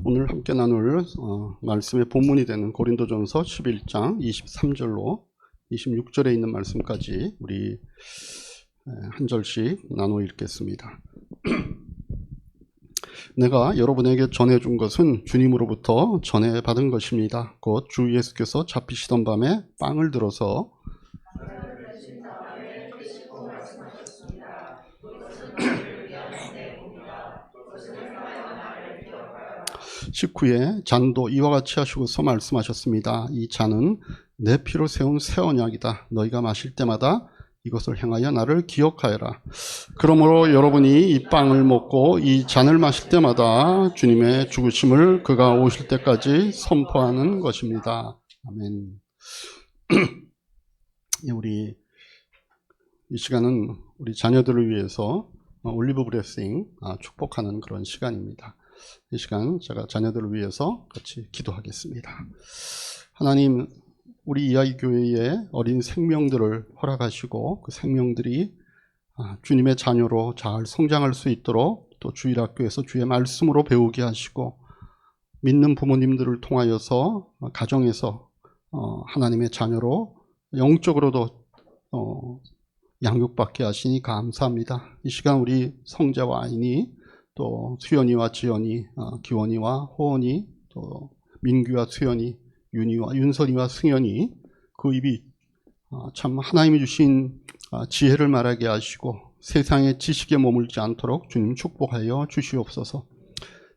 오늘 함께 나눌 말씀의 본문이 되는 고린도전서 11장 23절로 26절에 있는 말씀까지 우리 한 절씩 나눠 읽겠습니다. 내가 여러분에게 전해준 것은 주님으로부터 전해받은 것입니다. 곧 주 예수께서 잡히시던 밤에 빵을 들어서 식후에 잔도 이와 같이 하시고서 말씀하셨습니다. 이 잔은 내 피로 세운 새 언약이다. 너희가 마실 때마다 이것을 행하여 나를 기억하여라. 그러므로 여러분이 이 빵을 먹고 이 잔을 마실 때마다 주님의 죽으심을 그가 오실 때까지 선포하는 것입니다. 아멘. 우리 이 시간은 우리 자녀들을 위해서 올리브 브레싱 축복하는 그런 시간입니다. 이 시간 제가 자녀들을 위해서 같이 기도하겠습니다. 하나님, 우리 이하이교회에 어린 생명들을 허락하시고 그 생명들이 주님의 자녀로 잘 성장할 수 있도록 또 주일학교에서 주의 말씀으로 배우게 하시고 믿는 부모님들을 통하여서 가정에서 하나님의 자녀로 영적으로도 양육받게 하시니 감사합니다. 이 시간 우리 성자와 아인이 또 수연이와 지연이, 기원이와 호원이, 또 민규와 수연이, 윤이와 윤선이와 승연이 그 입이 참 하나님이 주신 지혜를 말하게 하시고 세상의 지식에 머물지 않도록 주님 축복하여 주시옵소서.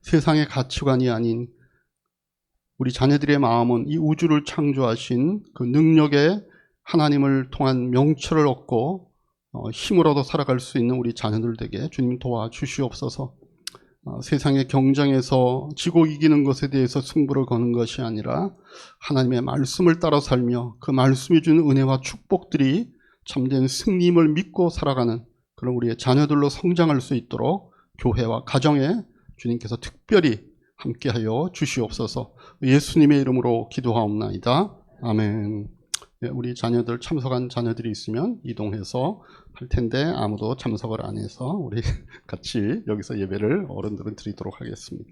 세상의 가치관이 아닌 우리 자녀들의 마음은 이 우주를 창조하신 그 능력에 하나님을 통한 명철을 얻고 힘으로도 살아갈 수 있는 우리 자녀들 되게 주님 도와주시옵소서. 세상의 경쟁에서 지고 이기는 것에 대해서 승부를 거는 것이 아니라 하나님의 말씀을 따라 살며 그 말씀이 주는 은혜와 축복들이 참된 승리임을 믿고 살아가는 그런 우리의 자녀들로 성장할 수 있도록 교회와 가정에 주님께서 특별히 함께하여 주시옵소서. 예수님의 이름으로 기도하옵나이다. 아멘. 우리 자녀들 참석한 자녀들이 있으면 이동해서 할 텐데 아무도 참석을 안 해서 우리 같이 여기서 예배를 어른들은 드리도록 하겠습니다.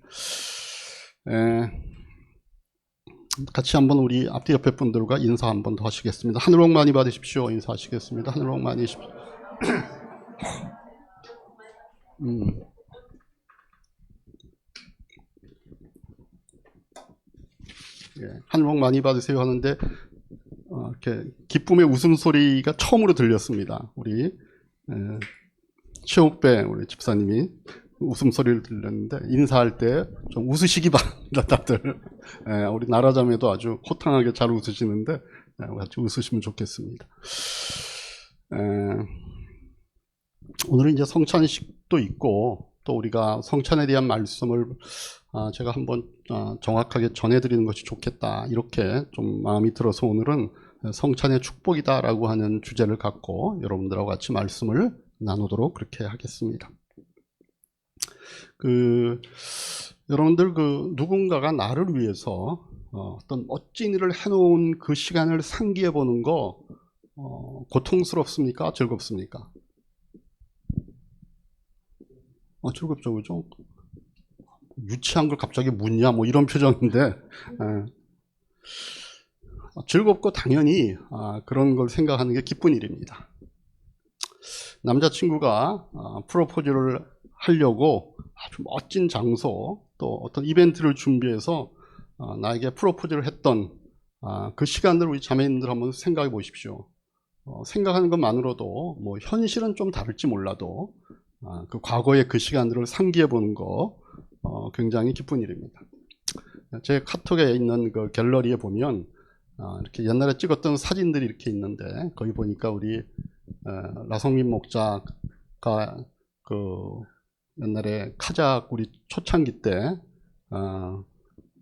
같이 한번 우리 앞뒤 옆에 분들과 인사 한번 더 하시겠습니다. 하늘 복 많이 받으십시오. 인사하시겠습니다. 하늘 복 많이 받으십시오. 하늘 복 많이 받으세요 하는데 이렇게 기쁨의 웃음소리가 처음으로 들렸습니다. 우리 최옥배 우리 집사님이 웃음소리를 들렸는데 인사할 때 좀 웃으시기 바랍니다. 다들 우리 나라자매도 아주 호탕하게 잘 웃으시는데 같이 웃으시면 좋겠습니다. 오늘은 이제 성찬식도 있고 또 우리가 성찬에 대한 말씀을 제가 한번 정확하게 전해드리는 것이 좋겠다 이렇게 좀 마음이 들어서 오늘은 성찬의 축복이다라고 하는 주제를 갖고 여러분들하고 같이 말씀을 나누도록 그렇게 하겠습니다. 여러분들 누군가가 나를 위해서 어떤 멋진 일을 해놓은 그 시간을 상기해 보는 거 고통스럽습니까? 즐겁습니까? 즐겁죠, 그죠? 유치한 걸 갑자기 묻냐, 뭐 이런 표정인데, 즐겁고 당연히 그런 걸 생각하는 게 기쁜 일입니다. 남자친구가 프로포즈를 하려고 아주 멋진 장소, 또 어떤 이벤트를 준비해서 나에게 프로포즈를 했던 그 시간들을 우리 자매님들 한번 생각해 보십시오. 생각하는 것만으로도 뭐 현실은 좀 다를지 몰라도 그 과거의 그 시간들을 상기해 보는 거 굉장히 기쁜 일입니다. 제 카톡에 있는 그 갤러리에 보면 이렇게 옛날에 찍었던 사진들이 이렇게 있는데 거기 보니까 우리 라성민 목자가 그 옛날에 카작 우리 초창기 때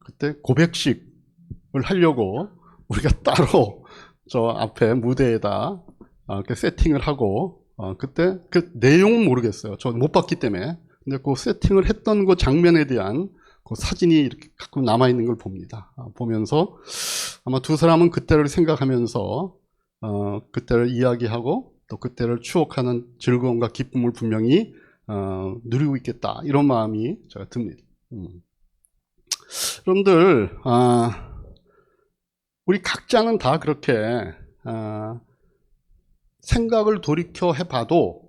그때 고백식을 하려고 우리가 따로 저 앞에 무대에다 이렇게 세팅을 하고 그때 그 내용은 모르겠어요. 저 못 봤기 때문에. 근데 그 세팅을 했던 그 장면에 대한 그 사진이 이렇게 가끔 남아있는 걸 봅니다. 보면서 아마 두 사람은 그때를 생각하면서 그때를 이야기하고 또 그때를 추억하는 즐거움과 기쁨을 분명히 누리고 있겠다 이런 마음이 제가 듭니다. 여러분들, 우리 각자는 다 그렇게 생각을 돌이켜 해봐도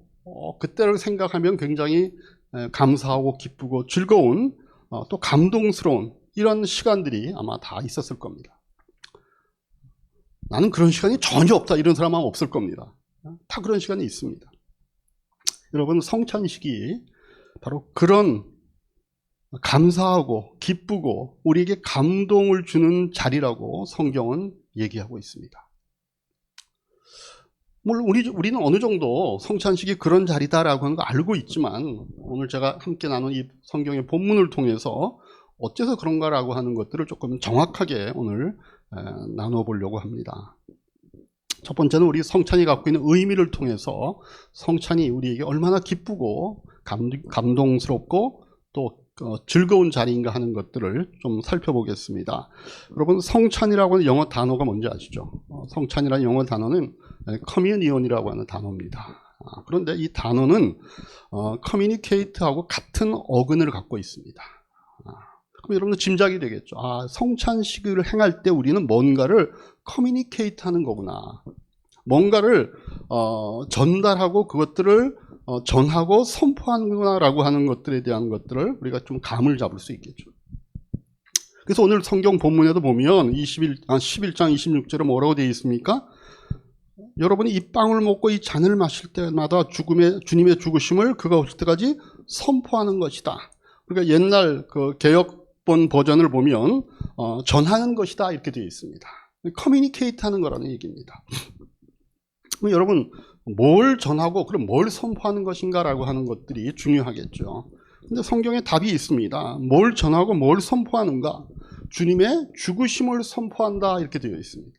그때를 생각하면 굉장히 감사하고 기쁘고 즐거운 또 감동스러운 이런 시간들이 아마 다 있었을 겁니다. 나는 그런 시간이 전혀 없다 이런 사람 아마 없을 겁니다. 다 그런 시간이 있습니다. 여러분, 성찬식이 바로 그런 감사하고 기쁘고 우리에게 감동을 주는 자리라고 성경은 얘기하고 있습니다. 물론 우리는 어느 정도 성찬식이 그런 자리다라고 하는 거 알고 있지만 오늘 제가 함께 나눈 이 성경의 본문을 통해서 어째서 그런가라고 하는 것들을 조금 정확하게 오늘 나눠 보려고 합니다. 첫 번째는 우리 성찬이 갖고 있는 의미를 통해서 성찬이 우리에게 얼마나 기쁘고 감동스럽고 또 즐거운 자리인가 하는 것들을 좀 살펴보겠습니다. 여러분, 성찬이라고 하는 영어 단어가 뭔지 아시죠? 성찬이라는 영어 단어는 커뮤니온이라고 하는 단어입니다. 그런데 이 단어는 커뮤니케이트하고 같은 어근을 갖고 있습니다. 그럼 여러분들 짐작이 되겠죠. 성찬식을 행할 때 우리는 뭔가를 커뮤니케이트 하는 거구나. 뭔가를 전달하고 그것들을 전하고 선포하는구나라고 하는 것들에 대한 것들을 우리가 좀 감을 잡을 수 있겠죠. 그래서 오늘 성경 본문에도 보면 11장 26절에 뭐라고 되어 있습니까? 여러분이 이 빵을 먹고 이 잔을 마실 때마다 주님의 죽으심을 그가 오실 때까지 선포하는 것이다. 그러니까 옛날 그 개역본 버전을 보면 전하는 것이다 이렇게 되어 있습니다. 커뮤니케이트 하는 거라는 얘기입니다. 그럼 여러분, 뭘 전하고 그럼 뭘 선포하는 것인가라고 하는 것들이 중요하겠죠. 근데 성경에 답이 있습니다. 뭘 전하고 뭘 선포하는가? 주님의 죽으심을 선포한다 이렇게 되어 있습니다.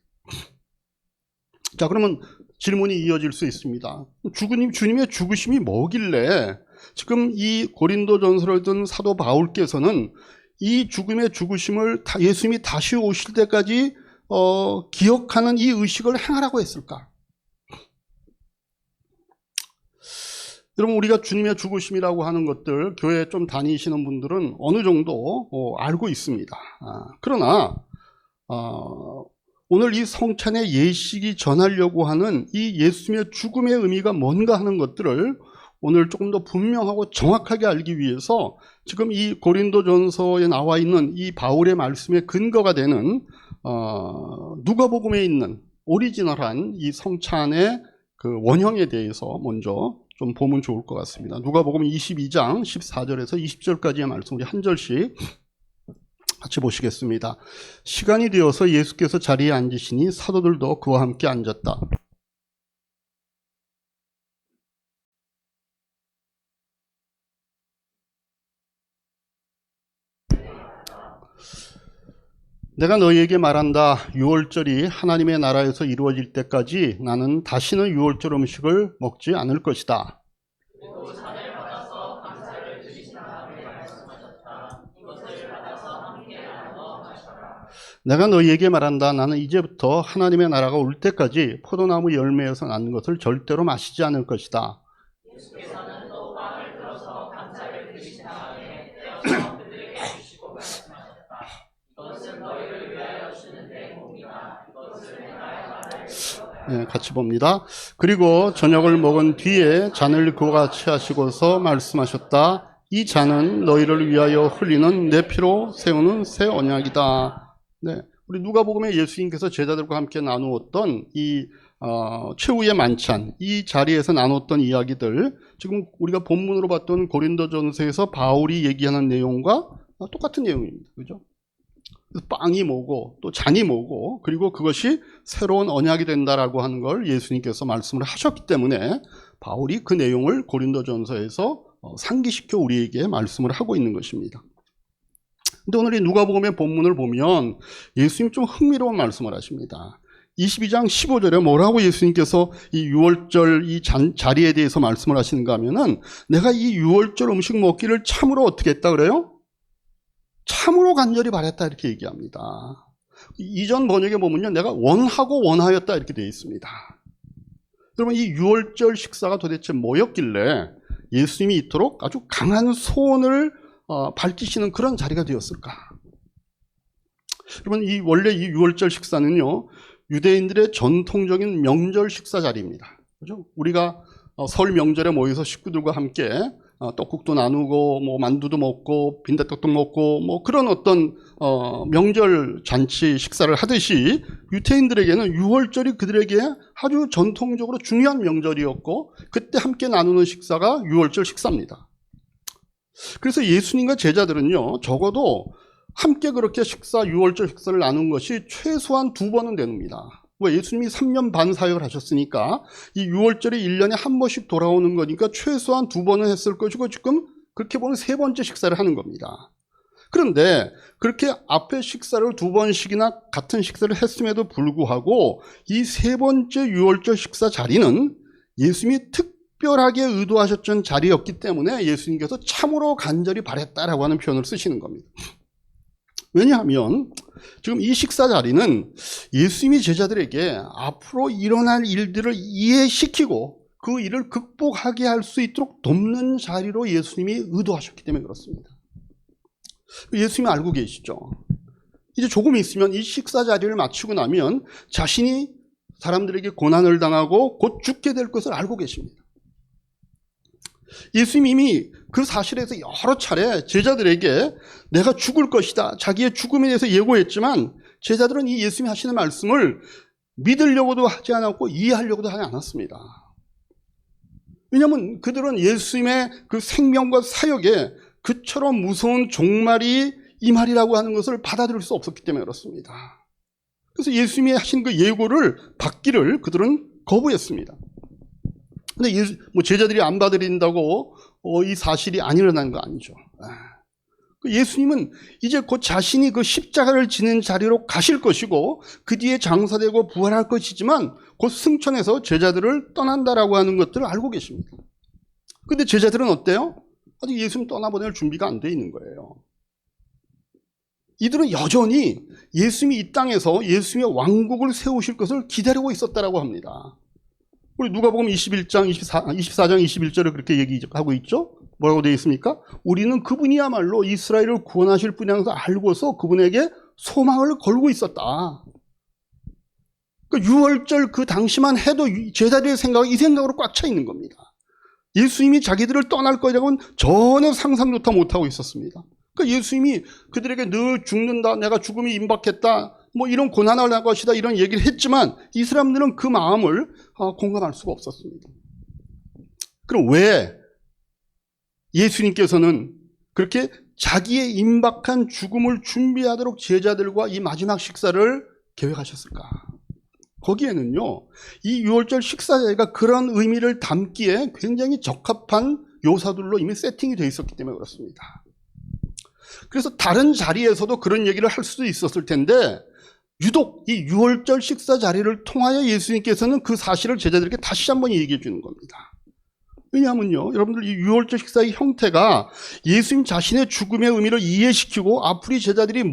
자, 그러면 질문이 이어질 수 있습니다. 주님의 죽으심이 뭐길래 지금 이 고린도전서를 든 사도 바울께서는 이 죽음의 죽으심을 예수님이 다시 오실 때까지 기억하는 이 의식을 행하라고 했을까? 여러분, 우리가 주님의 죽으심이라고 하는 것들 교회에 좀 다니시는 분들은 어느 정도 알고 있습니다. 그러나 오늘 이 성찬의 예식이 전하려고 하는 이 예수님의 죽음의 의미가 뭔가 하는 것들을 오늘 조금 더 분명하고 정확하게 알기 위해서 지금 이 고린도전서에 나와 있는 이 바울의 말씀의 근거가 되는 누가복음에 있는 오리지널한 이 성찬의 그 원형에 대해서 먼저 좀 보면 좋을 것 같습니다. 누가복음 22장 14절에서 20절까지의 말씀 우리 한 절씩 같이 보시겠습니다. 시간이 되어서 예수께서 자리에 앉으시니 사도들도 그와 함께 앉았다. 내가 너희에게 말한다. 유월절이 하나님의 나라에서 이루어질 때까지 나는 다시는 유월절 음식을 먹지 않을 것이다. 그리고 잔을 받아서 감사를 드리신 다음에 말씀하셨다. 이것을 받아서 함께 나눠 마셔라. 내가 너희에게 말한다. 나는 이제부터 하나님의 나라가 올 때까지 포도나무 열매에서 난 것을 절대로 마시지 않을 것이다. 예수께서는 또 빵을 들어서 감사를 드리신 다음에 떼어서 그들에게 주시고 말씀하셨다. 이것은 너희를 위하여 주는 내 몸이다. 이것을 내가 말하리라. 같이 봅니다. 그리고 저녁을 먹은 뒤에 잔을 그와 같이 하시고서 말씀하셨다. 이 잔은 너희를 위하여 흘리는 내 피로 세우는 새 언약이다. 네, 우리 누가복음에 예수님께서 제자들과 함께 나누었던 이 최후의 만찬, 이 자리에서 나눴던 이야기들, 지금 우리가 본문으로 봤던 고린도전서에서 바울이 얘기하는 내용과 똑같은 내용입니다. 그죠? 빵이 뭐고 또 잔이 뭐고 그리고 그것이 새로운 언약이 된다라고 하는 걸 예수님께서 말씀을 하셨기 때문에 바울이 그 내용을 고린도전서에서 상기시켜 우리에게 말씀을 하고 있는 것입니다. 근데 오늘 이 누가복음의 본문을 보면 예수님 좀 흥미로운 말씀을 하십니다. 22장 15절에 뭐라고 예수님께서 이 유월절 이 자리에 대해서 말씀을 하시는가 하면은 내가 이 유월절 음식 먹기를 참으로 어떻게 했다 그래요? 참으로 간절히 바랬다 이렇게 얘기합니다. 이전 번역에 보면요, 내가 원하고 원하였다 이렇게 되어 있습니다. 여러분, 이 유월절 식사가 도대체 뭐였길래 예수님이 이토록 아주 강한 소원을 밝히시는 그런 자리가 되었을까? 여러분, 원래 이 유월절 식사는요, 유대인들의 전통적인 명절 식사 자리입니다. 그죠? 우리가 설 명절에 모여서 식구들과 함께 떡국도 나누고 뭐 만두도 먹고 빈대떡도 먹고 뭐 그런 어떤 명절 잔치 식사를 하듯이 유대인들에게는 유월절이 그들에게 아주 전통적으로 중요한 명절이었고 그때 함께 나누는 식사가 유월절 식사입니다. 그래서 예수님과 제자들은요, 적어도 함께 그렇게 유월절 식사를 나눈 것이 최소한 2번은 됩니다. 예수님이 3년 반 사역을 하셨으니까 이 유월절이 1년에 한 번씩 돌아오는 거니까 최소한 2번은 했을 것이고 지금 그렇게 보면 3번째 식사를 하는 겁니다. 그런데 그렇게 앞에 식사를 2번씩이나 같은 식사를 했음에도 불구하고 이 3번째 유월절 식사 자리는 예수님이 특별하게 의도하셨던 자리였기 때문에 예수님께서 참으로 간절히 바랬다라고 하는 표현을 쓰시는 겁니다. 왜냐하면 지금 이 식사 자리는 예수님이 제자들에게 앞으로 일어날 일들을 이해시키고 그 일을 극복하게 할 수 있도록 돕는 자리로 예수님이 의도하셨기 때문에 그렇습니다. 예수님이 알고 계시죠. 이제 조금 있으면 이 식사 자리를 마치고 나면 자신이 사람들에게 고난을 당하고 곧 죽게 될 것을 알고 계십니다. 예수님이 이미 그 사실에서 여러 차례 제자들에게 내가 죽을 것이다, 자기의 죽음에 대해서 예고했지만 제자들은 이 예수님이 하시는 말씀을 믿으려고도 하지 않았고 이해하려고도 하지 않았습니다. 왜냐하면 그들은 예수님의 그 생명과 사역에 그처럼 무서운 종말이 이 말이라고 하는 것을 받아들일 수 없었기 때문에 그렇습니다. 그래서 예수님이 하신 그 예고를 받기를 그들은 거부했습니다. 근데 제자들이 안 받아들인다고 이 사실이 안 일어난 거 아니죠. 예수님은 이제 곧 자신이 그 십자가를 지는 자리로 가실 것이고 그 뒤에 장사되고 부활할 것이지만 곧 승천해서 제자들을 떠난다라고 하는 것들을 알고 계십니다. 근데 제자들은 어때요? 아직 예수님 떠나보낼 준비가 안 돼 있는 거예요. 이들은 여전히 예수님이 이 땅에서 예수님의 왕국을 세우실 것을 기다리고 있었다라고 합니다. 우리 누가복음 24장 21절을 그렇게 얘기하고 있죠. 뭐라고 되어 있습니까? 우리는 그분이야말로 이스라엘을 구원하실 분이라서 알고서 그분에게 소망을 걸고 있었다. 그러니까 유월절 그 당시만 해도 제자들의 생각은 이 생각으로 꽉 차 있는 겁니다. 예수님이 자기들을 떠날 거라고는 전혀 상상조차 못하고 있었습니다. 그러니까 예수님이 그들에게 늘 죽는다, 내가 죽음이 임박했다, 뭐 이런 고난을 할 것이다 이런 얘기를 했지만 이 사람들은 그 마음을 공감할 수가 없었습니다. 그럼 왜 예수님께서는 그렇게 자기의 임박한 죽음을 준비하도록 제자들과 이 마지막 식사를 계획하셨을까? 거기에는요, 이 유월절 식사 자리가 그런 의미를 담기에 굉장히 적합한 요소들로 이미 세팅이 되어 있었기 때문에 그렇습니다. 그래서 다른 자리에서도 그런 얘기를 할 수도 있었을 텐데 유독 이 유월절 식사 자리를 통하여 예수님께서는 그 사실을 제자들에게 다시 한번 얘기해 주는 겁니다. 왜냐하면요, 여러분들 이 유월절 식사의 형태가 예수님 자신의 죽음의 의미를 이해시키고 앞으로 제자들이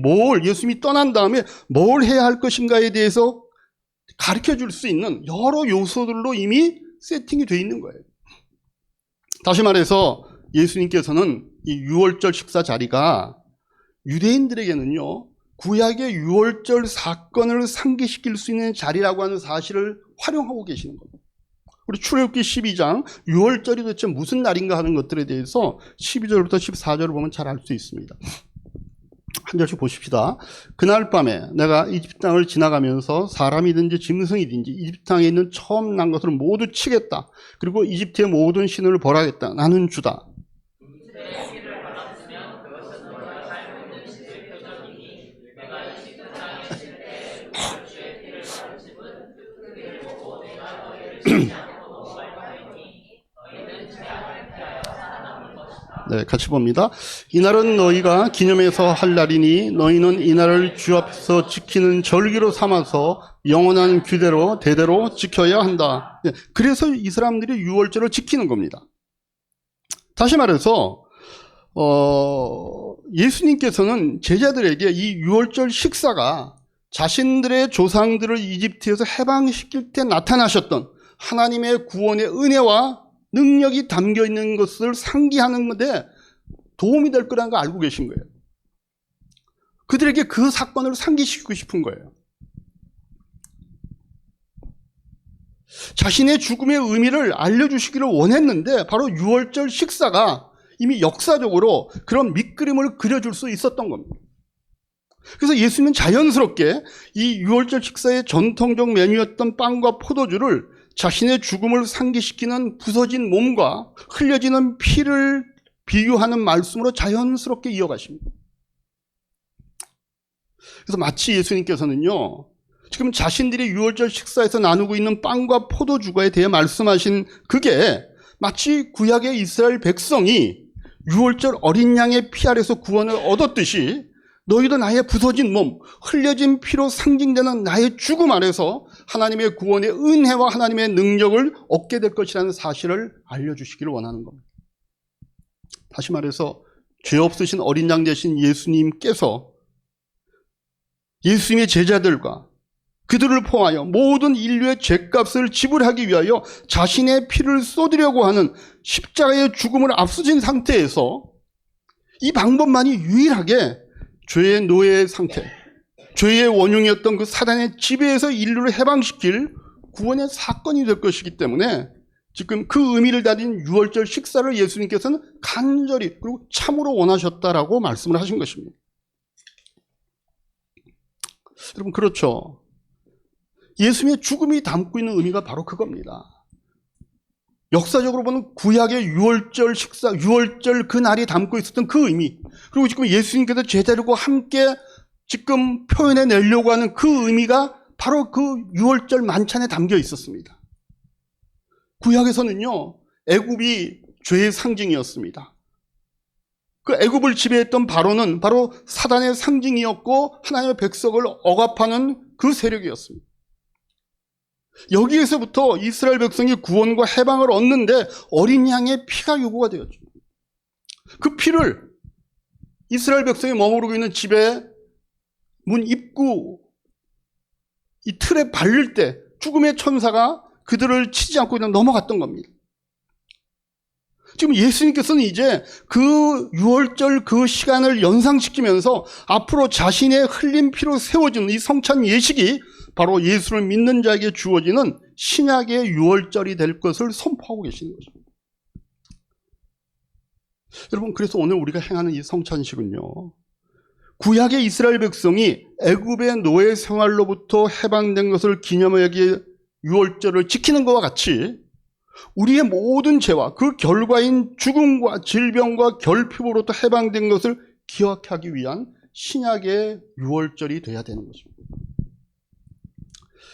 예수님이 떠난 다음에 뭘 해야 할 것인가에 대해서 가르쳐 줄 수 있는 여러 요소들로 이미 세팅이 되어 있는 거예요. 다시 말해서 예수님께서는 이 유월절 식사 자리가 유대인들에게는요, 구약의 유월절 사건을 상기시킬 수 있는 자리라고 하는 사실을 활용하고 계시는 겁니다. 우리 출애굽기 12장 유월절이 도대체 무슨 날인가 하는 것들에 대해서 12절부터 14절을 보면 잘 알 수 있습니다. 한 절씩 보십시다. 그날 밤에 내가 이집트 땅을 지나가면서 사람이든지 짐승이든지 이집트 땅에 있는 처음 난 것을 모두 치겠다. 그리고 이집트의 모든 신을 벌하겠다. 나는 주다. 네, 같이 봅니다. 이날은 너희가 기념해서 할 날이니 너희는 이날을 주 앞에서 지키는 절기로 삼아서 영원한 규례로 대대로 지켜야 한다. 네, 그래서 이 사람들이 유월절을 지키는 겁니다. 다시 말해서 예수님께서는 제자들에게 이 유월절 식사가 자신들의 조상들을 이집트에서 해방시킬 때 나타나셨던 하나님의 구원의 은혜와 능력이 담겨 있는 것을 상기하는 것에 도움이 될 거라는 걸 알고 계신 거예요. 그들에게 그 사건을 상기시키고 싶은 거예요. 자신의 죽음의 의미를 알려주시기를 원했는데 바로 유월절 식사가 이미 역사적으로 그런 밑그림을 그려줄 수 있었던 겁니다. 그래서 예수님은 자연스럽게 이 유월절 식사의 전통적 메뉴였던 빵과 포도주를 자신의 죽음을 상기시키는 부서진 몸과 흘려지는 피를 비유하는 말씀으로 자연스럽게 이어가십니다. 그래서 마치 예수님께서는요, 지금 자신들이 유월절 식사에서 나누고 있는 빵과 포도주가에 대해 말씀하신 그게 마치 구약의 이스라엘 백성이 유월절 어린 양의 피 아래서 구원을 얻었듯이 너희도 나의 부서진 몸, 흘려진 피로 상징되는 나의 죽음 아래서 하나님의 구원의 은혜와 하나님의 능력을 얻게 될 것이라는 사실을 알려주시기를 원하는 겁니다. 다시 말해서 죄 없으신 어린 양 되신 예수님께서 예수님의 제자들과 그들을 포함하여 모든 인류의 죄값을 지불하기 위하여 자신의 피를 쏟으려고 하는 십자가의 죽음을 앞서진 상태에서 이 방법만이 유일하게 죄의 노예의 상태, 죄의 원흉이었던 그 사단의 지배에서 인류를 해방시킬 구원의 사건이 될 것이기 때문에 지금 그 의미를 다진 유월절 식사를 예수님께서는 간절히 그리고 참으로 원하셨다라고 말씀을 하신 것입니다. 여러분, 그렇죠. 예수님의 죽음이 담고 있는 의미가 바로 그겁니다. 역사적으로 보면 구약의 유월절 식사, 유월절 그 날이 담고 있었던 그 의미, 그리고 지금 예수님께서 제자들과 함께 지금 표현해 내려고 하는 그 의미가 바로 그 유월절 만찬에 담겨 있었습니다. 구약에서는요, 애굽이 죄의 상징이었습니다. 그 애굽을 지배했던 바로는 바로 사단의 상징이었고 하나님의 백성을 억압하는 그 세력이었습니다. 여기에서부터 이스라엘 백성이 구원과 해방을 얻는데 어린 양의 피가 요구가 되었죠. 그 피를 이스라엘 백성이 머무르고 있는 집의 문 입구 이 틀에 바를 때 죽음의 천사가 그들을 치지 않고 그냥 넘어갔던 겁니다. 지금 예수님께서는 이제 그 유월절 그 시간을 연상시키면서 앞으로 자신의 흘린 피로 세워지는 이 성찬 예식이 바로 예수를 믿는 자에게 주어지는 신약의 유월절이 될 것을 선포하고 계시는 것입니다. 여러분, 그래서 오늘 우리가 행하는 이 성찬식은요, 구약의 이스라엘 백성이 애굽의 노예 생활로부터 해방된 것을 기념하기 유월절을 지키는 것과 같이 우리의 모든 죄와 그 결과인 죽음과 질병과 결핍으로부터 해방된 것을 기억하기 위한 신약의 유월절이 돼야 되는 것입니다.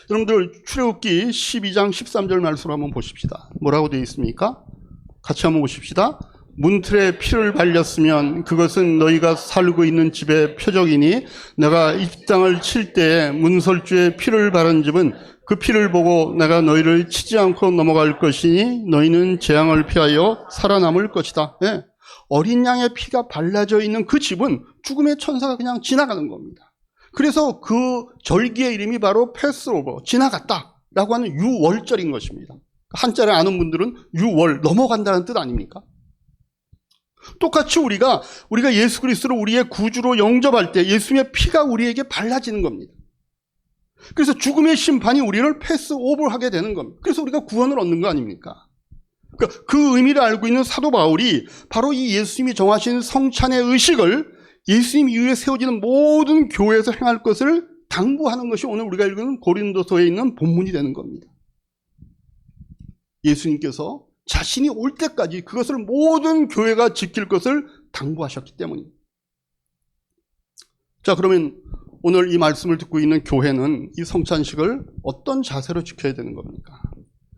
여러분들 출애굽기 12장 13절 말씀을 한번 보십시다. 뭐라고 되어 있습니까? 같이 한번 보십시다. 문틀에 피를 발렸으면 그것은 너희가 살고 있는 집의 표적이니 내가 이 땅을 칠 때에 문설주에 피를 바른 집은 그 피를 보고 내가 너희를 치지 않고 넘어갈 것이니 너희는 재앙을 피하여 살아남을 것이다. 네. 어린 양의 피가 발라져 있는 그 집은 죽음의 천사가 그냥 지나가는 겁니다. 그래서 그 절기의 이름이 바로 패스오버, 지나갔다라고 하는 유월절인 것입니다. 한자를 아는 분들은 유월, 넘어간다는 뜻 아닙니까? 똑같이 우리가 예수 그리스도를 우리의 구주로 영접할 때 예수님의 피가 우리에게 발라지는 겁니다. 그래서 죽음의 심판이 우리를 패스오버하게 되는 겁니다. 그래서 우리가 구원을 얻는 거 아닙니까? 그러니까 그 의미를 알고 있는 사도 바울이 바로 이 예수님이 정하신 성찬의 의식을 예수님 이후에 세워지는 모든 교회에서 행할 것을 당부하는 것이 오늘 우리가 읽은 고린도서에 있는 본문이 되는 겁니다. 예수님께서 자신이 올 때까지 그것을 모든 교회가 지킬 것을 당부하셨기 때문입니다. 자, 그러면 오늘 이 말씀을 듣고 있는 교회는 이 성찬식을 어떤 자세로 지켜야 되는 겁니까?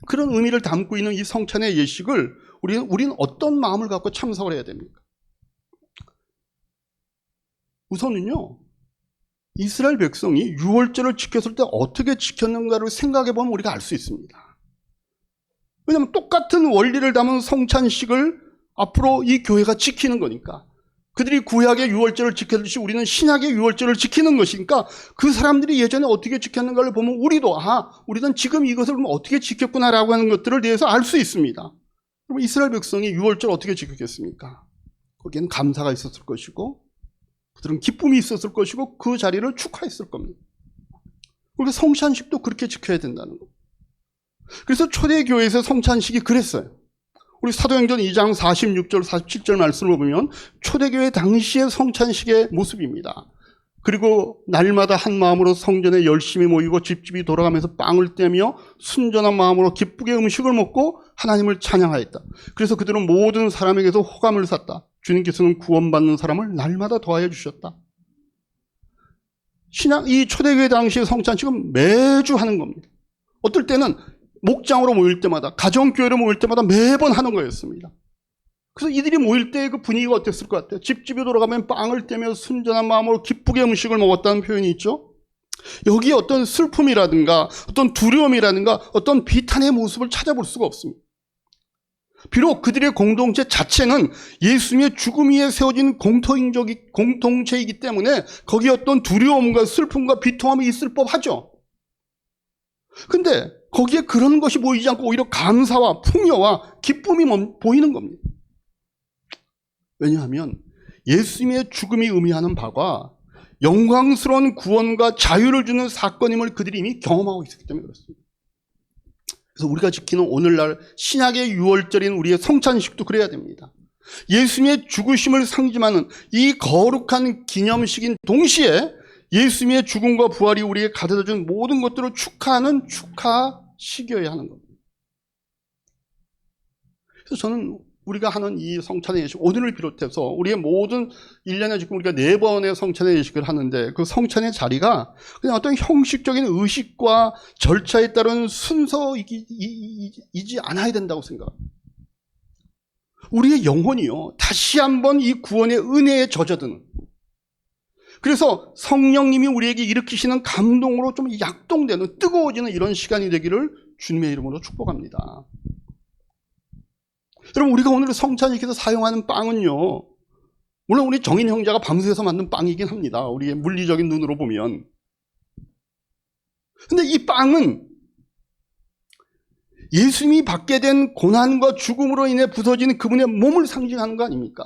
그런 의미를 담고 있는 이 성찬의 예식을 우리는 어떤 마음을 갖고 참석을 해야 됩니까? 우선은요, 이스라엘 백성이 유월절을 지켰을 때 어떻게 지켰는가를 생각해 보면 우리가 알 수 있습니다. 왜냐하면 똑같은 원리를 담은 성찬식을 앞으로 이 교회가 지키는 거니까. 그들이 구약의 유월절을 지켰듯이 우리는 신약의 유월절을 지키는 것이니까 그 사람들이 예전에 어떻게 지켰는가를 보면 우리도 우리는 지금 이것을 어떻게 지켰구나라고 하는 것들을 대해서 알 수 있습니다. 그럼 이스라엘 백성이 유월절 어떻게 지켰겠습니까? 거기에는 감사가 있었을 것이고 그들은 기쁨이 있었을 것이고 그 자리를 축하했을 겁니다. 우리가 성찬식도 그렇게 지켜야 된다는 거. 그래서 초대교회에서 성찬식이 그랬어요. 우리 사도행전 2장 46절 47절 말씀을 보면 초대교회 당시의 성찬식의 모습입니다. 그리고 날마다 한 마음으로 성전에 열심히 모이고 집집이 돌아가면서 빵을 떼며 순전한 마음으로 기쁘게 음식을 먹고 하나님을 찬양하였다. 그래서 그들은 모든 사람에게서 호감을 샀다. 주님께서는 구원받는 사람을 날마다 더하여 주셨다. 이 초대교회 당시의 성찬식은 매주 하는 겁니다. 어떨 때는 목장으로 모일 때마다, 가정교회로 모일 때마다 매번 하는 거였습니다. 그래서 이들이 모일 때 그 분위기가 어땠을 것 같아요? 집집에 돌아가면 빵을 떼며 순전한 마음으로 기쁘게 음식을 먹었다는 표현이 있죠. 여기에 어떤 슬픔이라든가 어떤 두려움이라든가 어떤 비탄의 모습을 찾아볼 수가 없습니다. 비록 그들의 공동체 자체는 예수님의 죽음 위에 세워진 공동체이기 때문에 거기에 어떤 두려움과 슬픔과 비통함이 있을 법하죠. 근데 거기에 그런 것이 보이지 않고 오히려 감사와 풍요와 기쁨이 보이는 겁니다. 왜냐하면 예수님의 죽음이 의미하는 바가 영광스러운 구원과 자유를 주는 사건임을 그들이 이미 경험하고 있었기 때문에 그렇습니다. 그래서 우리가 지키는 오늘날 신약의 유월절인 우리의 성찬식도 그래야 됩니다. 예수님의 죽으심을 상징하는 이 거룩한 기념식인 동시에 예수님의 죽음과 부활이 우리에게 가져다준 모든 것들을 축하하는 축하식이어야 하는 겁니다. 그래서 저는 우리가 하는 이 성찬의 예식, 오늘을 비롯해서 우리의 모든 1년에 지금 우리가 4번의 성찬의 예식을 하는데 그 성찬의 자리가 그냥 어떤 형식적인 의식과 절차에 따른 순서이지 않아야 된다고 생각합니다. 우리의 영혼이요, 다시 한번 이 구원의 은혜에 젖어드는, 그래서 성령님이 우리에게 일으키시는 감동으로 좀 약동되는, 뜨거워지는 이런 시간이 되기를 주님의 이름으로 축복합니다. 여러분, 우리가 오늘 성찬식에서 사용하는 빵은요, 물론 우리 정인 형제가 밤새서 만든 빵이긴 합니다. 우리의 물리적인 눈으로 보면. 근데 이 빵은 예수님이 받게 된 고난과 죽음으로 인해 부서진 그분의 몸을 상징하는 거 아닙니까?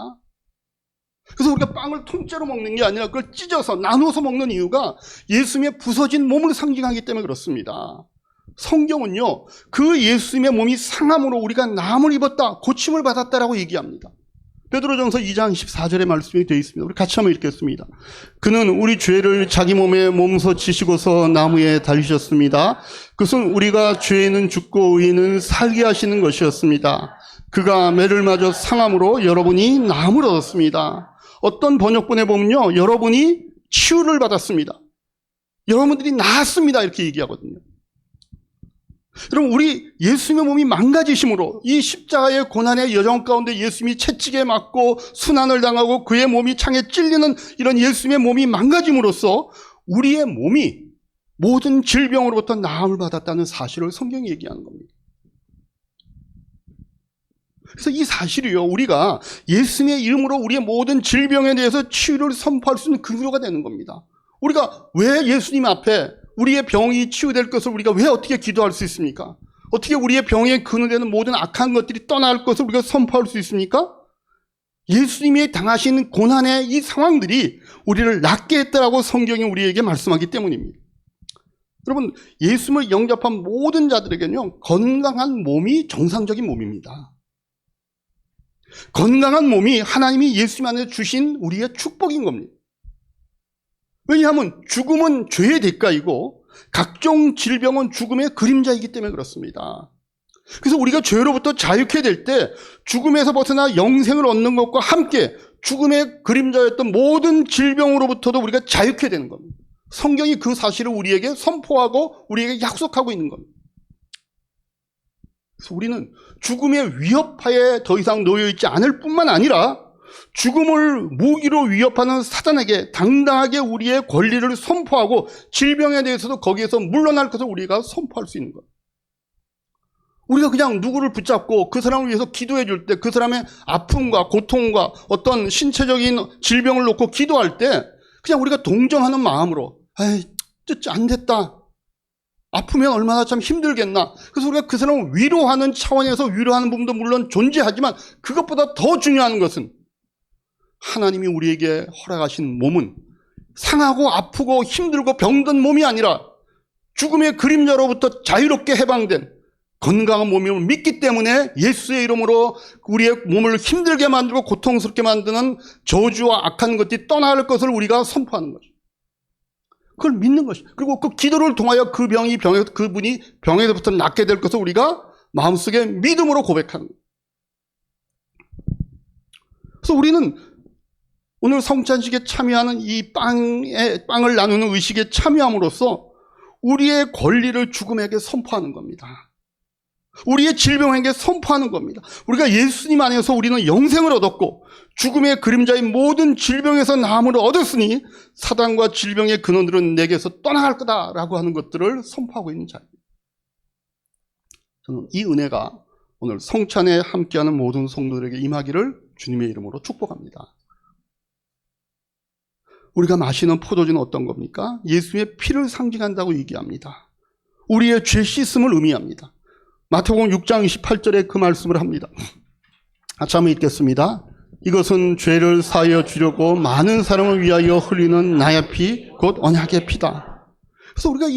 그래서 우리가 빵을 통째로 먹는 게 아니라 그걸 찢어서 나눠서 먹는 이유가 예수님의 부서진 몸을 상징하기 때문에 그렇습니다. 성경은요, 그 예수님의 몸이 상함으로 우리가 남을 입었다, 고침을 받았다라고 얘기합니다. 베드로전서 2장 14절의 말씀이 되어 있습니다. 우리 같이 한번 읽겠습니다. 그는 우리 죄를 자기 몸에 몸소 지시고서 나무에 달리셨습니다. 그것은 우리가 죄에는 죽고 의인은 살게 하시는 것이었습니다. 그가 매를 맞아 상함으로 여러분이 남을 얻었습니다. 어떤 번역본에 보면요, 여러분이 치유를 받았습니다. 여러분들이 나았습니다, 이렇게 얘기하거든요. 여러분, 우리 예수님의 몸이 망가지심으로 이 십자가의 고난의 여정 가운데 예수님이 채찍에 맞고 순환을 당하고 그의 몸이 창에 찔리는 이런 예수님의 몸이 망가짐으로써 우리의 몸이 모든 질병으로부터 나음을 받았다는 사실을 성경이 얘기하는 겁니다. 그래서 이 사실이요, 우리가 예수님의 이름으로 우리의 모든 질병에 대해서 치유를 선포할 수 있는 근거가 되는 겁니다. 우리가 왜 예수님 앞에 우리의 병이 치유될 것을 우리가 왜 어떻게 기도할 수 있습니까? 어떻게 우리의 병에 근원되는 모든 악한 것들이 떠날 것을 우리가 선포할 수 있습니까? 예수님이 당하신 고난의 이 상황들이 우리를 낫게 했다라고 성경이 우리에게 말씀하기 때문입니다. 여러분, 예수님을 영접한 모든 자들에게는요, 건강한 몸이 정상적인 몸입니다. 건강한 몸이 하나님이 예수님 안에 주신 우리의 축복인 겁니다. 왜냐하면 죽음은 죄의 대가이고 각종 질병은 죽음의 그림자이기 때문에 그렇습니다. 그래서 우리가 죄로부터 자유케 될 때 죽음에서 벗어나 영생을 얻는 것과 함께 죽음의 그림자였던 모든 질병으로부터도 우리가 자유케 되는 겁니다. 성경이 그 사실을 우리에게 선포하고 우리에게 약속하고 있는 겁니다. 그래서 우리는 죽음의 위협하에 더 이상 놓여있지 않을 뿐만 아니라 죽음을 무기로 위협하는 사단에게 당당하게 우리의 권리를 선포하고 질병에 대해서도 거기에서 물러날 것을 우리가 선포할 수 있는 거예요. 우리가 그냥 누구를 붙잡고 그 사람을 위해서 기도해 줄 때 그 사람의 아픔과 고통과 어떤 신체적인 질병을 놓고 기도할 때 그냥 우리가 동정하는 마음으로 에이, 안 됐다. 아프면 얼마나 참 힘들겠나. 그래서 우리가 그 사람을 위로하는 차원에서 위로하는 부분도 물론 존재하지만 그것보다 더 중요한 것은 하나님이 우리에게 허락하신 몸은 상하고 아프고 힘들고 병든 몸이 아니라 죽음의 그림자로부터 자유롭게 해방된 건강한 몸임을 믿기 때문에 예수의 이름으로 우리의 몸을 힘들게 만들고 고통스럽게 만드는 저주와 악한 것들이 떠나갈 것을 우리가 선포하는 거죠. 그걸 믿는 것이죠. 그리고 그 기도를 통하여 그분이 병에서부터 낫게 될 것을 우리가 마음속에 믿음으로 고백하는 거예요. 그래서 우리는 오늘 성찬식에 참여하는 이 빵을 나누는 의식에 참여함으로써 우리의 권리를 죽음에게 선포하는 겁니다. 우리의 질병에게 선포하는 겁니다. 우리가 예수님 안에서 우리는 영생을 얻었고 죽음의 그림자인 모든 질병에서 나음을 얻었으니 사단과 질병의 근원들은 내게서 떠나갈 거다라고 하는 것들을 선포하고 있는 자입니다. 저는 이 은혜가 오늘 성찬에 함께하는 모든 성도들에게 임하기를 주님의 이름으로 축복합니다. 우리가 마시는 포도주는 어떤 겁니까? 예수의 피를 상징한다고 얘기합니다. 우리의 죄 씻음을 의미합니다. 마태복음 6장 28절에 그 말씀을 합니다. 같이 한번 읽겠습니다. 이것은 죄를 사하여 주려고 많은 사람을 위하여 흘리는 나의 피, 곧 언약의 피다. 그래서 우리가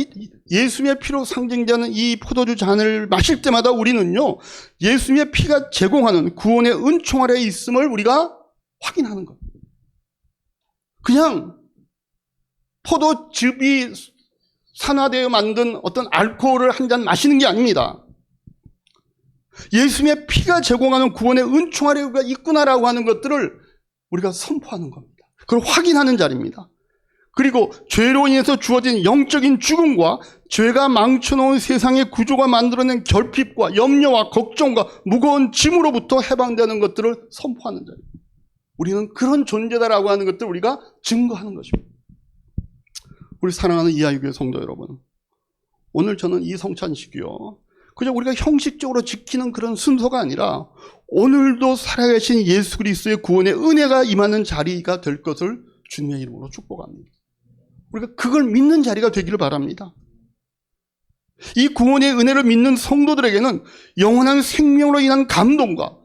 예수의 피로 상징되는 이 포도주 잔을 마실 때마다 우리는요, 예수의 피가 제공하는 구원의 은총 아래에 있음을 우리가 확인하는 겁니다. 그냥 포도즙이 산화되어 만든 어떤 알코올을 한 잔 마시는 게 아닙니다. 예수님의 피가 제공하는 구원의 은총 아래에 우리가 있구나라고 하는 것들을 우리가 선포하는 겁니다. 그걸 확인하는 자리입니다. 그리고 죄로 인해서 주어진 영적인 죽음과 죄가 망쳐놓은 세상의 구조가 만들어낸 결핍과 염려와 걱정과 무거운 짐으로부터 해방되는 것들을 선포하는 자리입니다. 우리는 그런 존재다라고 하는 것들을 우리가 증거하는 것입니다. 우리 사랑하는 이하유교회 성도 여러분, 오늘 저는 이 성찬식이요, 그냥 우리가 형식적으로 지키는 그런 순서가 아니라 오늘도 살아계신 예수 그리스도의 구원의 은혜가 임하는 자리가 될 것을 주님의 이름으로 축복합니다. 우리가 그걸 믿는 자리가 되기를 바랍니다. 이 구원의 은혜를 믿는 성도들에게는 영원한 생명으로 인한 감동과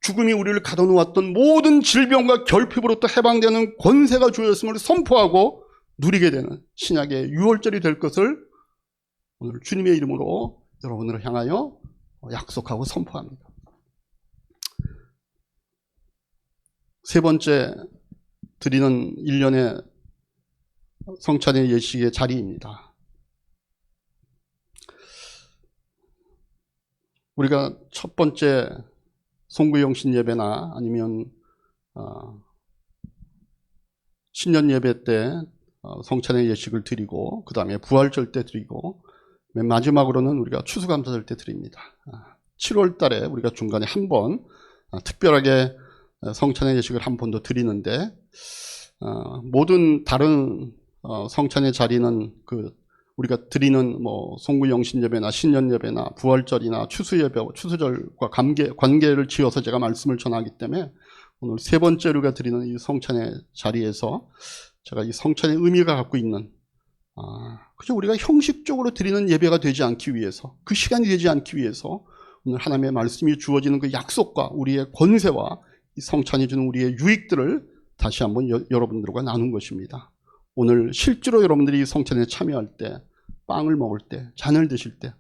죽음이 우리를 가둬놓았던 모든 질병과 결핍으로부터 해방되는 권세가 주어졌음을 선포하고 누리게 되는 신약의 유월절이 될 것을 오늘 주님의 이름으로 여러분을 향하여 약속하고 선포합니다. 세 번째 드리는 1년의 성찬의 예식의 자리입니다. 우리가 첫 번째 송구영신 예배나 아니면 신년 예배 때 성찬의 예식을 드리고 그 다음에 부활절 때 드리고 맨 마지막으로는 우리가 추수감사절 때 드립니다. 7월 달에 우리가 중간에 한 번 특별하게 성찬의 예식을 한 번 더 드리는데 모든 다른 성찬의 자리는 우리가 드리는 송구영신 예배나 신년 예배나 부활절이나 추수 예배, 추수절과 관계를 지어서 제가 말씀을 전하기 때문에 오늘 세 번째 우리가 드리는 이 성찬의 자리에서 제가 이 성찬의 의미가 갖고 있는 그저 우리가 형식적으로 드리는 예배가 되지 않기 위해서, 그 시간이 되지 않기 위해서 오늘 하나님의 말씀이 주어지는 그 약속과 우리의 권세와 이 성찬이 주는 우리의 유익들을 다시 한번 여러분들과 나눈 것입니다. 오늘 실제로 여러분들이 성찬에 참여할 때, 빵을 먹을 때, 잔을 드실 때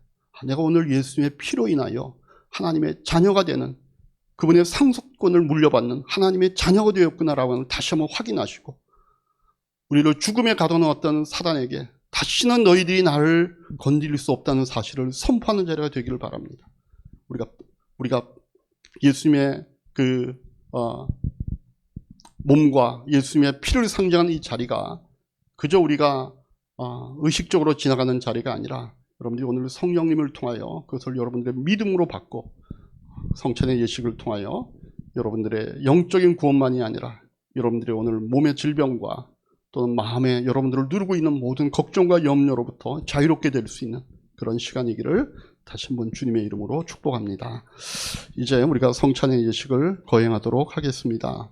내가 오늘 예수님의 피로 인하여 하나님의 자녀가 되는, 그분의 상속권을 물려받는 하나님의 자녀가 되었구나라고 하는 다시 한번 확인하시고, 우리를 죽음에 가둬놓았던 사단에게 다시는 너희들이 나를 건드릴 수 없다는 사실을 선포하는 자리가 되기를 바랍니다. 우리가 예수님의 몸과 예수님의 피를 상징하는 이 자리가 그저 우리가 의식적으로 지나가는 자리가 아니라 여러분들이 오늘 성령님을 통하여 그것을 여러분들의 믿음으로 받고 성찬의 예식을 통하여 여러분들의 영적인 구원만이 아니라 여러분들의 오늘 몸의 질병과 또는 마음에 여러분들을 누르고 있는 모든 걱정과 염려로부터 자유롭게 될 수 있는 그런 시간이기를 다시 한번 주님의 이름으로 축복합니다. 이제 우리가 성찬의 예식을 거행하도록 하겠습니다.